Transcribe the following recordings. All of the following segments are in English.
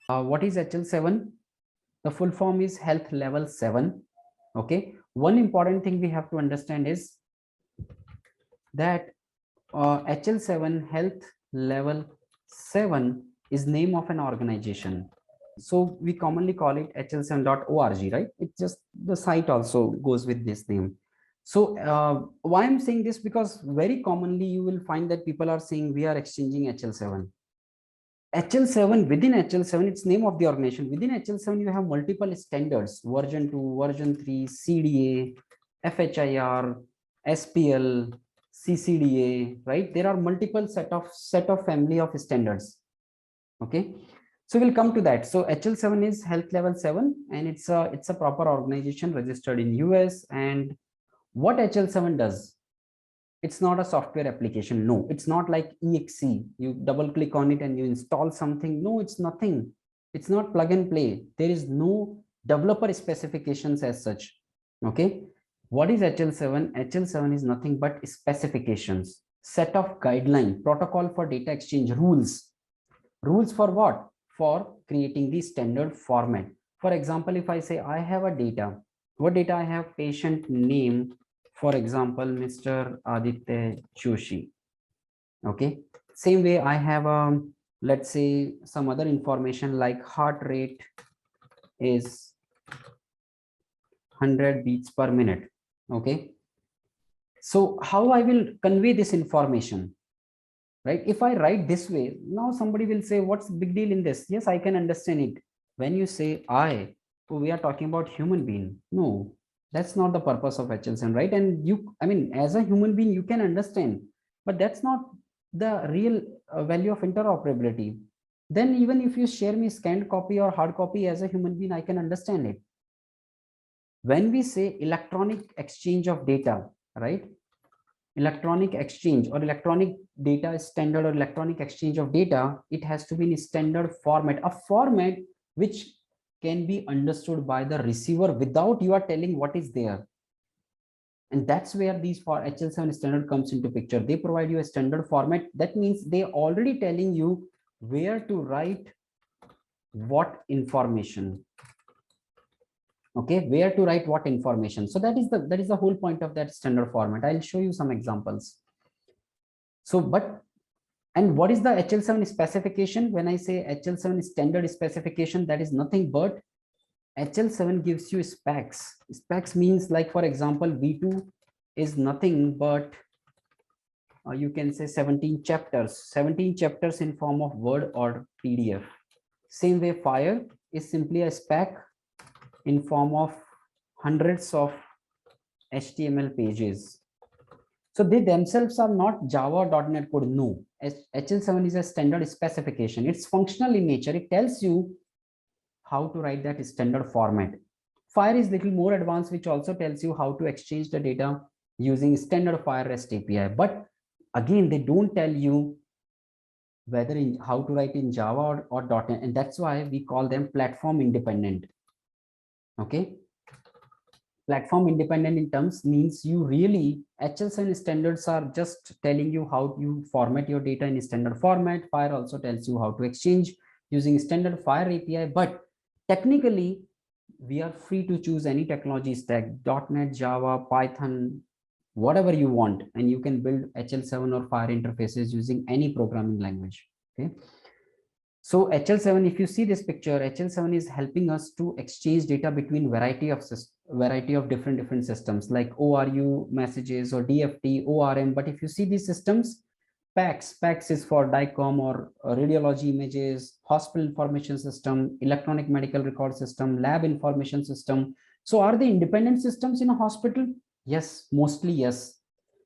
What is HL7? The full form is Health Level 7. Okay. One important thing we have to understand is that HL7 Health Level 7 is name of an organization. So we commonly call it hl7.org, right? It's just the site also goes with this name. So why I'm saying this, because very commonly you will find that people are saying we are exchanging HL7. HL7, within HL7, it's name of the organization. Within HL7, you have multiple standards, version 2, version 3, CDA, FHIR, SPL, CCDA, right? There are multiple set of family of standards. Okay. So we'll come to that. So HL7 is Health Level 7, and it's a proper organization registered in US. And what HL7 does, it's not a software application. No, it's not like exe. You double click on it and you install something. No, it's nothing. It's not plug and play. There is no developer specifications as such. Okay. What is HL7? HL7 is nothing but specifications, set of guideline, protocol for data exchange, rules. Rules for what? For creating the standard format. For example, if I say I have a data, what data I have? Patient name, for example, Mr. Aditya Joshi. Okay. Same way I have let's say some other information like heart rate is 100 beats per minute. Okay. So how I will convey this information? Right? If I write this way, now somebody will say, what's the big deal in this? Yes, I can understand it. When you say I, so we are talking about human being. No, that's not the purpose of HL7, right? And you, I mean, as a human being, you can understand, but that's not the real value of interoperability. Then even if you share me scanned copy or hard copy, as a human being, I can understand it. When we say electronic exchange of data, right? Electronic exchange or electronic data standard or electronic exchange of data, it has to be in standard format, a format which can be understood by the receiver without you are telling what is there. And that's where these for HL7 standard comes into picture. They provide you a standard format. That means they already telling you where to write what information. Okay, where to write what information. So that is the whole point of that standard format. I'll show you some examples. So and what is the HL7 specification? When I say HL7 standard specification, that is nothing but HL7 gives you specs. Specs means, like, for example, V2 is nothing but you can say 17 chapters in form of Word or PDF. Same way, FHIR is simply a spec in form of hundreds of HTML pages. So they themselves are not Java or .NET code. No, HL7 is a standard specification. It's functional in nature. It tells you how to write that standard format. FHIR is little more advanced, which also tells you how to exchange the data using standard FHIR REST API. But again, they don't tell you whether how to write in Java or .NET, and that's why we call them platform independent. Okay, platform independent in terms means you really, HL7 standards are just telling you how you format your data in standard format. FHIR also tells you how to exchange using standard FHIR API, but technically we are free to choose any technology stack, .NET, Java, Python, whatever you want, and you can build HL7 or FHIR interfaces using any programming language. Okay. So HL7, if you see this picture, HL7 is helping us to exchange data between variety of different systems like ORU messages or DFT, ORM. But if you see these systems, PACS is for DICOM or radiology images, hospital information system, electronic medical record system, lab information system. So are they independent systems in a hospital? Yes, mostly yes.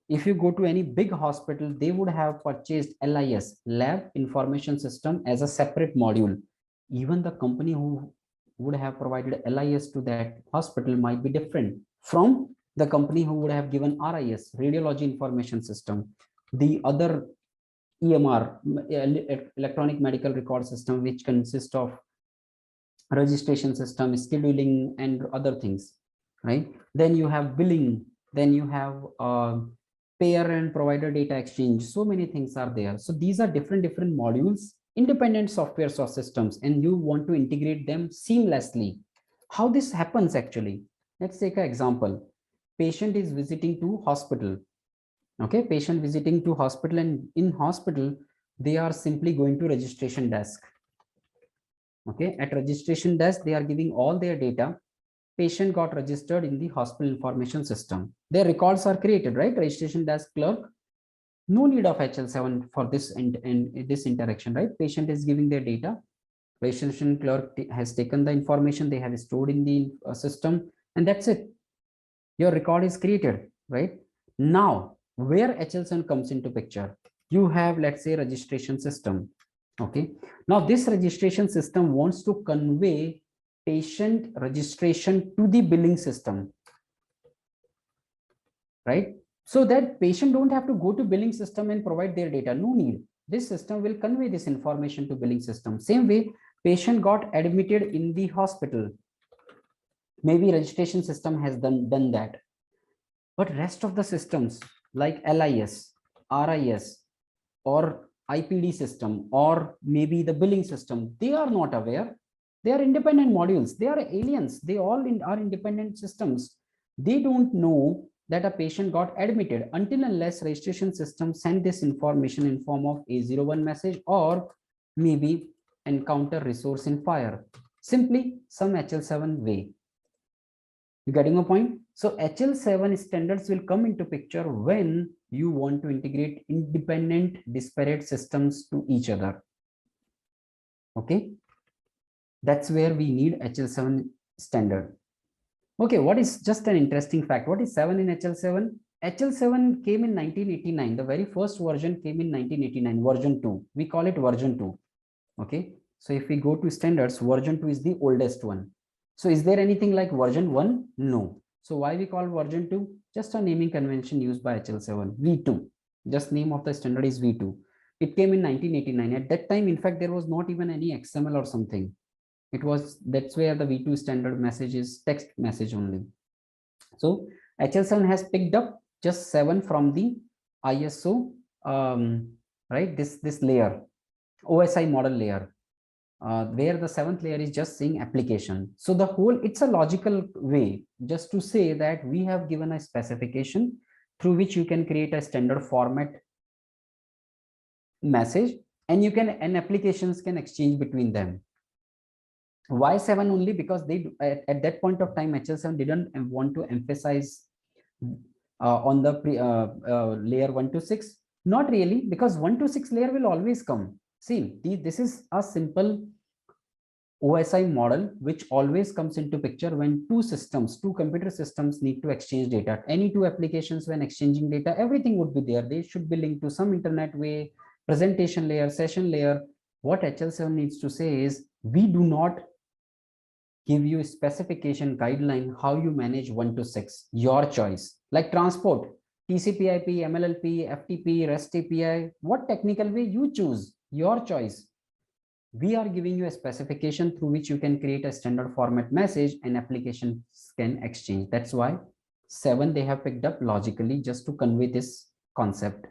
If you go to any big hospital, they would have purchased LIS, Lab Information System, as a separate module. Even the company who would have provided LIS to that hospital might be different from the company who would have given RIS, Radiology Information System. The other EMR, Electronic Medical Record System, which consists of registration system, scheduling, and other things, right? Then you have billing, then you have payer and provider data exchange. So many things are there. So these are different modules independent software source systems and you want to integrate them seamlessly. How this happens actually? Let's take an example. Patient is visiting to hospital. Okay, patient visiting to hospital, and in hospital, they are simply going to registration desk. Okay, at registration desk, they are giving all their data. Patient got registered in the hospital information system. Their records are created, right? Registration desk clerk. No need of HL7 for this this interaction, right? Patient is giving their data. Registration clerk has taken the information they have stored in the system, and that's it. Your record is created, right? Now, where HL7 comes into picture, you have, let's say, registration system. Okay. Now, this registration system wants to convey patient registration to the billing system, right? So that patient don't have to go to billing system and provide their data. No need. This system will convey this information to billing system. Same way, patient got admitted in the hospital. Maybe registration system has done that. But rest of the systems like LIS, RIS, or IPD system, or maybe the billing system, they are not aware. They are independent modules. They are aliens. They all are independent systems. They don't know that a patient got admitted until unless registration system send this information in form of A01 message or maybe encounter resource in FHIR. Simply some HL7 way. You getting my point? So HL7 standards will come into picture when you want to integrate independent disparate systems to each other. Okay, that's where we need HL7 standard. Okay, what is just an interesting fact? What is 7 in HL7? HL7 came in 1989. The very first version came in 1989, version 2. We call it version 2. Okay, so if we go to standards, version 2 is the oldest one. So is there anything like version 1? No. So why we call version 2? Just a naming convention used by HL7, V2. Just name of the standard is V2. It came in 1989. At that time, in fact, there was not even any XML or something. It was, that's where the V2 standard message is text message only. So HL7 has picked up just 7 from the ISO, right? This layer, OSI model layer. Where the 7th layer is just saying application. So the whole, it's a logical way just to say that we have given a specification through which you can create a standard format message, and you can, and applications can exchange between them. Why 7 only? Because they at that point of time HL7 didn't want to emphasize on the layer 1 to 6. Not really, because 1 to 6 layer will always come. See, this is a simple OSI model which always comes into picture when two computer systems need to exchange data. Any two applications, when exchanging data, everything would be there. They should be linked to some internet way, presentation layer, session layer. What HL7 needs to say is, we do not give you specification guideline how you manage 1 to 6, your choice. Like transport, TCP/IP, MLLP, FTP, REST API, what technical way you choose, your choice. We are giving you a specification through which you can create a standard format message and applications can exchange. That's why 7 they have picked up logically just to convey this concept.